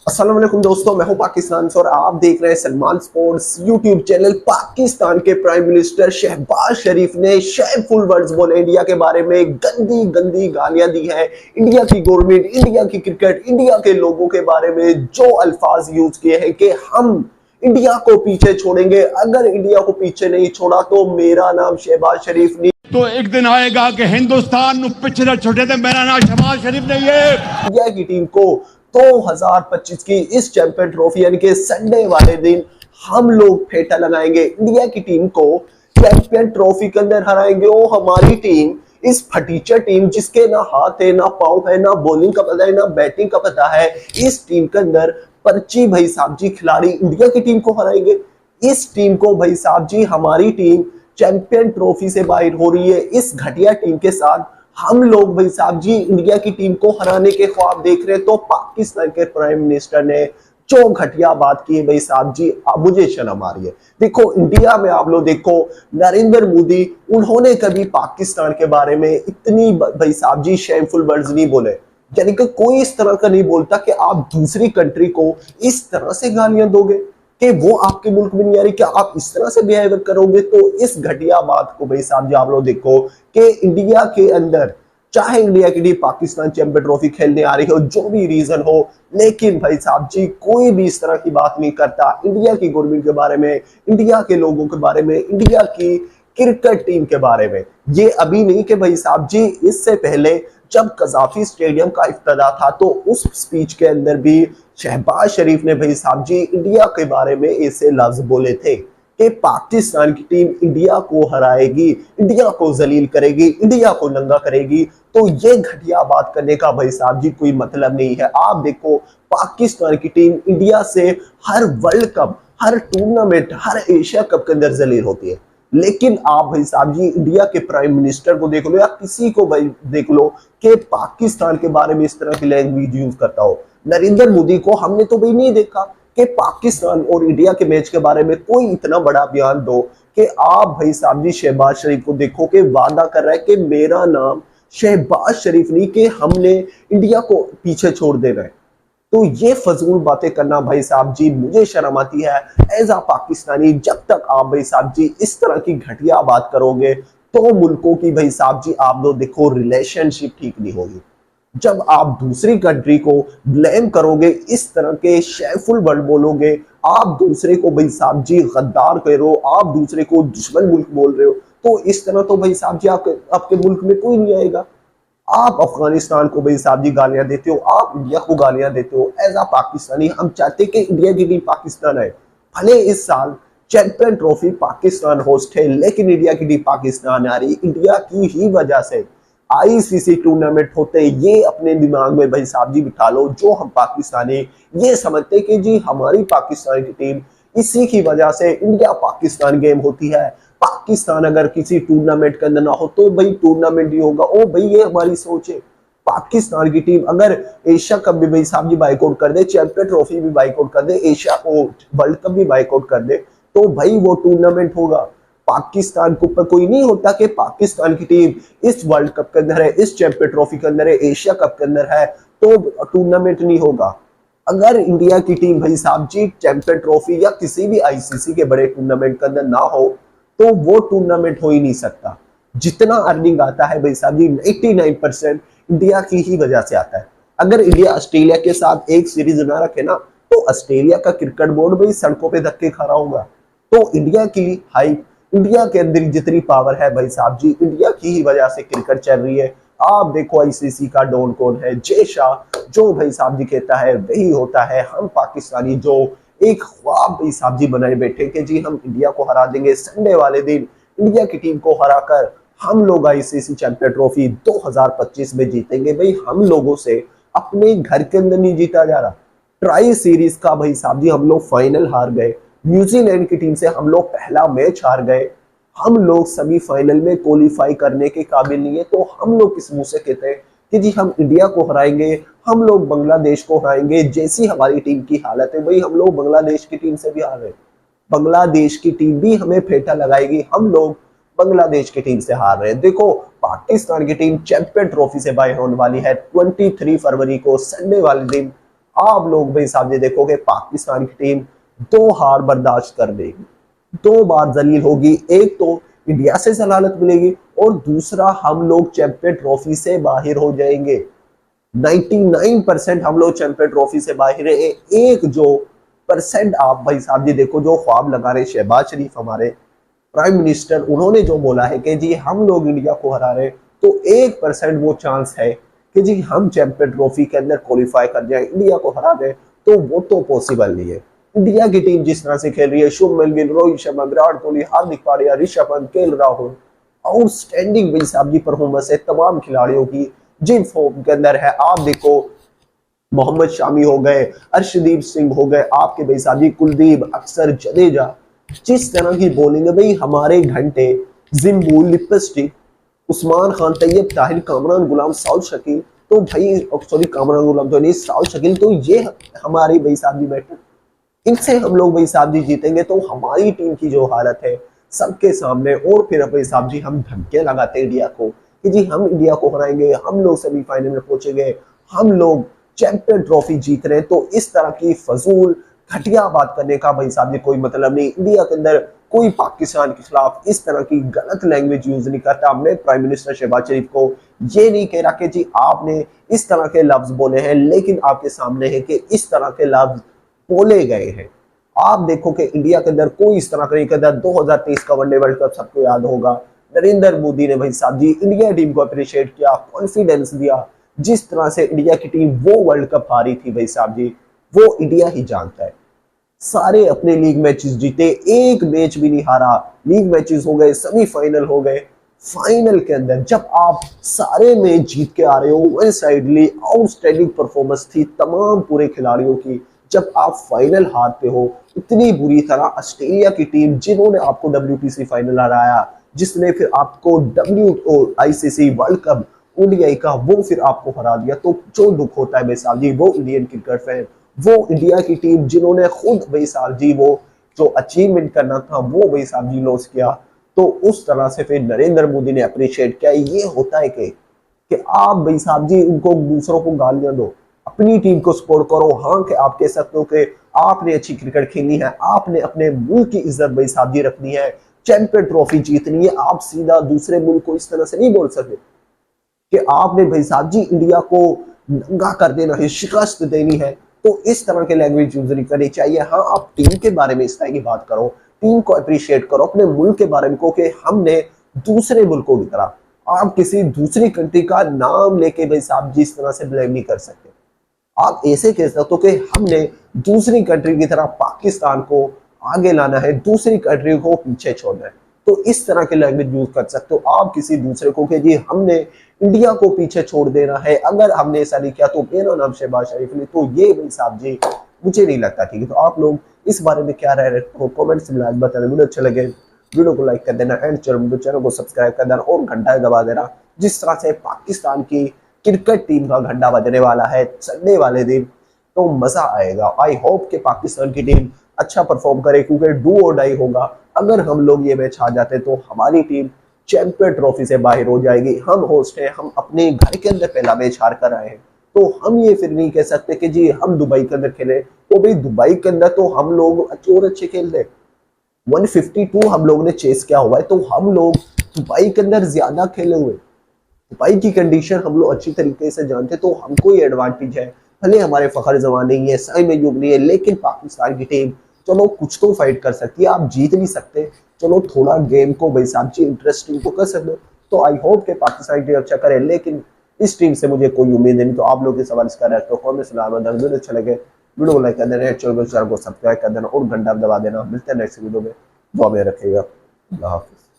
अस्सलाम वालेकुम दोस्तों, मैं हूं पाकिस्तान से और आप देख रहे हैं Salman sports YouTube channel. Pakistan के प्राइम मिनिस्टर शहबाज शरीफ ने शेमफुल वर्ड्स बोले, इंडिया के बारे में गंदी गंदी गालियां दी है। इंडिया की गवर्नमेंट, इंडिया की क्रिकेट, इंडिया के लोगों के बारे में जो अल्फाज यूज किए हैं कि हम इंडिया को पीछे छोड़ेंगे, अगर इंडिया को पीछे नहीं छोड़ा तो मेरा नाम शहबाज शरीफ नहीं। तो एक दिन आएगा कि हिंदुस्तान पिछले छोटे थे, मेरा नाम शहबाज शरीफ नहीं है। इंडिया की टीम को 2025 की इस चैंपियन ट्रॉफी यानी कि संडे वाले दिन हम लोग फेटा लगाएंगे, इंडिया की टीम को चैंपियन ट्रॉफी के अंदर हराएंगे। वो हमारी टीम, इस फटीचर टीम जिसके ना हाथ है ना पाँव है ना बॉलिंग का पता है ना बैटिंग का पता है, इस टीम के अंदर पर्ची भाई साहब जी खिलाड़ी इंडिया की टीम को हराएंगे। इस टीम को भाई साहब जी, हमारी टीम चैंपियन ट्रॉफी से बाहर हो रही है। इस घटिया टीम के साथ हम लोग भाई साहब जी इंडिया की टीम को हराने के ख्वाब देख रहे हैं। तो पाकिस्तान के प्राइम मिनिस्टर ने जो घटिया बात की है भाई साहब जी, मुझे शर्म आ रही है। देखो, इंडिया में आप लोग देखो, नरेंद्र मोदी, उन्होंने कभी पाकिस्तान के बारे में इतनी भाई साहब जी शेमफुल वर्ड्स नहीं बोले। यानी कि कोई इस तरह का नहीं बोलता कि आप दूसरी कंट्री को इस तरह से गालियां दोगे कि वो आपके मुल्क में नहीं आ रही, क्या आप इस तरह से बिहेव करोगे? तो इस घटिया बात को भाई साहब जी आप लोग देखो कि इंडिया के अंदर, चाहे इंडिया की टीम पाकिस्तान चैंपियन ट्रॉफी खेलने आ रही हो, जो भी रीजन हो, लेकिन भाई साहब जी कोई भी इस तरह की बात नहीं करता इंडिया की गवर्नमेंट के बारे में, इंडिया के लोगों के बारे में, इंडिया की क्रिकेट टीम के बारे में। ये अभी नहीं कि भाई साहब जी, इससे पहले जब कजाफी स्टेडियम का इफ्तिताह था तो उस स्पीच के अंदर भी शहबाज शरीफ ने भाई साहब जी इंडिया के बारे में ऐसे लफ्ज बोले थे कि पाकिस्तान की टीम इंडिया को हराएगी, इंडिया को जलील करेगी, इंडिया को नंगा करेगी। तो ये घटिया बात करने का भाई साहब जी कोई मतलब नहीं है। आप देखो, पाकिस्तान की टीम इंडिया से हर वर्ल्ड कप, हर टूर्नामेंट, हर एशिया कप के अंदर जलील होती है। लेकिन आप भाई साहब जी इंडिया के प्राइम मिनिस्टर को देख लो या किसी को भाई देख लो कि पाकिस्तान के बारे में इस तरह की लैंग्वेज यूज करता हो। नरेंद्र मोदी को हमने तो भाई नहीं देखा कि पाकिस्तान और इंडिया के मैच के बारे में कोई इतना बड़ा बयान दो कि आप भाई साहब जी शहबाज शरीफ को देखो कि वादा कर रहा है कि मेरा नाम शहबाज शरीफ नहीं, कि हमने इंडिया को पीछे छोड़ देना है। तो ये फजूल बातें करना भाई साहब जी, मुझे शर्म आती है एज आ पाकिस्तानी। जब तक आप भाई साहब जी इस तरह की घटिया बात करोगे तो मुल्कों की भाई साहब जी आप लोग देखो रिलेशनशिप ठीक नहीं होगी। जब आप दूसरी कंट्री को ब्लेम करोगे, इस तरह के शेफुल वर्ड बोलोगे, आप दूसरे को भाई साहब जी गद्दार कह रहे हो, आप दूसरे को दुश्मन मुल्क बोल रहे हो, तो इस तरह तो भाई साहब जी आपके मुल्क में कोई नहीं आएगा। आप अफगानिस्तान को भाई साहब जी गालियां देते हो, आप इंडिया को गालियां देते हो। एज आ पाकिस्तानी हम चाहते कि इंडिया की टीम पाकिस्तान है। भले इस साल चैंपियन ट्रॉफी पाकिस्तान होस्ट है, लेकिन इंडिया की टीम पाकिस्तान आ रही, इंडिया की ही वजह से आईसीसी टूर्नामेंट होते। ये अपने दिमाग में भाई साहब जी बिठा लो, जो हम पाकिस्तानी ये समझते कि जी हमारी पाकिस्तान की टीम, इसी की वजह से इंडिया पाकिस्तान गेम होती है। पाकिस्तान अगर किसी टूर्नामेंट के अंदर ना हो तो भाई टूर्नामेंट ही होगा। ओ भाई, ये हमारी सोच है। पाकिस्तान की टीम अगर एशिया कप भी भाई साहब जी बाइकआउट कर दे, चैंपियन ट्रॉफी भी बाइकआउट कर दे, एशिया को वर्ल्ड कप भी बाइकआउट कर दे, तो भाई वो टूर्नामेंट होगा। पाकिस्तान के ऊपर कोई नहीं होता कि पाकिस्तान की टीम इस वर्ल्ड कप के अंदर है, इस चैंपियन ट्रॉफी के अंदर है, एशिया कप के अंदर है, तो टूर्नामेंट नहीं होगा। अगर इंडिया की टीम भाई साहब जी चैंपियन ट्रॉफी या किसी भी आईसीसी के बड़े टूर्नामेंट के अंदर ना हो तो वो टूर्नामेंट हो ही नहीं सकता। जितना अर्निंग आता है भाई साहब जी 99% इंडिया की ही वजह से आता है। अगर इंडिया ऑस्ट्रेलिया के साथ एक सीरीज ना रखे ना तो ऑस्ट्रेलिया का क्रिकेट बोर्ड भाई सड़कों पे धक्के खा रहा होगा। तो इंडिया की हाइप, इंडिया के अंदर जितनी पावर है भाई साहब जी, इंडिया की ही वजह से क्रिकेट चल रही है। आप देखो आईसीसी का डॉन कौन है, जय शाह, जो भाई साहब जी कहता है वही होता है। हम पाकिस्तानी जो एक ख्वाब भाई साहब जी बनाए बैठे कि जी हम इंडिया को हरा देंगे, संडे वाले दिन इंडिया की टीम को हराकर हम लोग आईसीसी चैंपियन ट्रॉफी 2025 में जीतेंगे। भाई हम लोगों से अपने घर के अंदर नहीं जीता जा रहा। ट्राई सीरीज का भाई साहब जी हम लोग फाइनल हार गए, न्यूजीलैंड की टीम से हम लोग पहला मैच हार गए, हम लोग सेमीफाइनल में क्वालिफाई करने के काबिल नहीं है। तो हम लोग किस मुंह से कहते हैं कि जी हम इंडिया को हराएंगे, हम लोग बांग्लादेश को हराएंगे। जैसी हमारी टीम की हालत है भाई, हम लोग बांग्लादेश की टीम से भी हार रहे, बांग्लादेश की टीम भी हमें फेटा लगाएगी, हम लोग बांग्लादेश की टीम से हार रहे हैं। देखो, पाकिस्तान की टीम चैंपियन ट्रॉफी से बाहर होने वाली है 23 फरवरी को संडे वाले दिन। आप लोग भाई साहब ये देखोगे पाकिस्तान की टीम 2 हार बर्दाश्त कर देगी, 2 बार जलील होगी। एक तो इंडिया से जलालत मिलेगी और दूसरा हम लोग चैंपियन ट्रॉफी से बाहर हो जाएंगे। 99% हम लोग चैंपियन ट्रॉफी से बाहर है। एक जो परसेंट आप भाई साहब जी देखो जो ख्वाब लगा रहे शहबाज शरीफ हमारे प्राइम मिनिस्टर, उन्होंने जो बोला है कि जी हम लोग इंडिया को हरा रहे, तो 1% वो चांस है कि जी हम चैंपियन ट्रॉफी के अंदर क्वालिफाई कर जाए, इंडिया को हरा दें, तो वो तो पॉसिबल नहीं है। इंडिया की टीम जिस तरह से खेल रही है, शुभमन गिल, रोहित शर्मा, विराट कोहली, हार्दिक पांड्या, ऋषभ पंत, केएल राहुल, आउटस्टैंडिंग भाई साहब जी परफॉर्मेंस है तमाम खिलाड़ियों की जिन फॉर्म के अंदर है। आप देखो मोहम्मद शामी हो गए, अर्शदीप सिंह हो गए, आपके भाई साहब जी कुलदीप, अक्सर जडेजा, जिस तरह की बॉलिंग है भाई हमारे घंटे, जिम्बू, लिपस्टिक, उस्मान खान, तैयब ताहिर, कामरान गुलाम, साउल शकील, तो भाई सॉरी कामरान गुलाम तो नहीं, साउल शकील, तो ये हमारे भाई साहब जी बैटर, इनसे हम लोग भाई साहब जी जीतेंगे। तो हमारी टीम की जो हालत है सबके सामने, और फिर भाई साहब जी हम धमकियां लगाते हैं इंडिया को कि जी हम इंडिया को हराएंगे, हम लोग सेमीफाइनल में पहुंचेंगे, हम लोग चैंपियन ट्रॉफी जीत रहे हैं। तो इस तरह की फजूल घटिया बात करने का भाई साहब जी कोई मतलब नहीं। इंडिया के अंदर कोई पाकिस्तान के खिलाफ इस तरह की गलत लैंग्वेज यूज नहीं करता। मैं प्राइम मिनिस्टर शहबाज शरीफ को ये नहीं कह रहा कि जी आपने इस तरह के लफ्ज बोले हैं, लेकिन आपके सामने है कि इस तरह के लफ्ज बोले गए हैं। आप देखो कि इंडिया के अंदर कोई इस तरह का नहीं करता। 2023 का वनडे वर्ल्ड कप सबको याद होगा, नरेंद्र मोदी ने भाई साहब जी इंडिया टीम को अप्रिशिएट किया, कॉन्फिडेंस दिया। जिस तरह से इंडिया की टीम वो वर्ल्ड कप हारी थी भाई साहब जी, वो इंडिया ही जानता है। सारे अपने लीग मैचेस जीते, एक मैच भी नहीं हारा, लीग मैचेस हो गए, सेमीफाइनल हो गए, फाइनल के अंदर जब आप सारे मैच जीत के आ रहे हो, वन साइडली आउटस्टैंडिंग परफॉर्मेंस थी तमाम पूरे खिलाड़ियों की, जब आप फाइनल हारते हो इतनी बुरी तरह, ऑस्ट्रेलिया की टीम जिन्होंने आपको WTC फाइनल हराया, जिसने फिर आपको ICC वर्ल्ड कप ओडीआई का वो फिर आपको हरा दिया, तो जो दुख होता है भाई साहब जी वो इंडियन क्रिकेट फैन, वो इंडिया की टीम जिन्होंने खुद भाई साहब जी वो जो अचीवमेंट करना था वो भाई साहब जी लॉस किया, तो उस तरह से फिर नरेंद्र मोदी ने अप्रिशिएट किया। ये होता है कि आप भाई साहब जी उनको दूसरों को गालियां दो, अपनी टीम को सपोर्ट करो। हाँ कि आप कह सकते हो कि आपने अच्छी क्रिकेट खेलनी है, आपने अपने मुल्क की इज्जत भाई साहब जी रखनी है, चैंपियन ट्रॉफी जीतनी है, आप सीधा दूसरे मुल्क को इस तरह से नहीं बोल सकते कि आपने भाई साहब जी इंडिया को नंगा कर देना है, शिकस्त देनी है। तो इस तरह के लैंग्वेज यूज नहीं करनी चाहिए। हाँ आप टीम के बारे में इस तरह की बात करो, टीम को अप्रिशिएट करो, अपने मुल्क के बारे में कहो कि हमने दूसरे मुल्कों की तरह, आप किसी दूसरी कंट्री का नाम लेके भाई साहब जी इस तरह से ब्लेम नहीं कर सकते। आप ऐसे कह सकते हो कि हमने दूसरी कंट्री की तरह पाकिस्तान को आगे लाना है, दूसरी कंट्री को पीछे छोड़ना है, तो इस तरह के लैंग्वेज यूज कर सकते हो। आप किसी दूसरे को कि जी हमने इंडिया को पीछे छोड़ देना है, अगर हमने ऐसा नहीं किया तो मेरा नाम शहबाज शरीफ नहीं, तो ये भाई साहब जी मुझे नहीं लगता ठीक है। तो आप लोग इस बारे में क्या रह रहे हो कमेंट्स में लाइक बताना, वीडियो अच्छा लगे वीडियो को लाइक कर देना, एंड चैनल को सब्सक्राइब कर देना और घंटा दबा देना। जिस तरह से पाकिस्तान की क्रिकेट टीम का घंटा बजने वाला है संडे वाले दिन, तो मजा आएगा। आई होप कि पाकिस्तान की टीम अच्छा परफॉर्म करे, क्योंकि डू और डाई होगा। अगर हम लोग ये मैच हार जाते तो हमारी टीम चैंपियन ट्रॉफी से बाहर हो जाएगी। हम होस्ट हैं, हम अपने घर के अंदर पहला मैच हार कर आए हैं, तो हम ये फिर नहीं कह सकते कि जी हम दुबई के अंदर खेले। तो भाई दुबई के अंदर तो हम लोग अच्छे और अच्छे खेल रहे, 152 हम लोग ने चेस किया हुआ है, तो हम लोग दुबई के अंदर ज्यादा खेले हुए, दुबई की कंडीशन हम लोग अच्छी तरीके से जानते, तो हमको ये एडवांटेज है। भले हमारे फखर जमान नहीं है, साइम अयूब नहीं है, लेकिन पाकिस्तान की टीम चलो कुछ तो फाइट कर सकती है। आप जीत नहीं सकते, चलो थोड़ा गेम को भाई साहब जी इंटरेस्टिंग तो कर सकते हो। तो आई होप कि पाकिस्तान की टीम अच्छा करे, लेकिन इस टीम से मुझे कोई उम्मीद नहीं। तो आप लोग के सवाल कर रहे हो, कमेंट में वीडियो अच्छा लगे वीडियो को लाइक कर देना, चैनल को सब्सक्राइब कर देना और घंटा दबा देना। मिलते हैं नेक्स्ट वीडियो में, दुआ में रखिएगा। अल्लाह हाफिज़।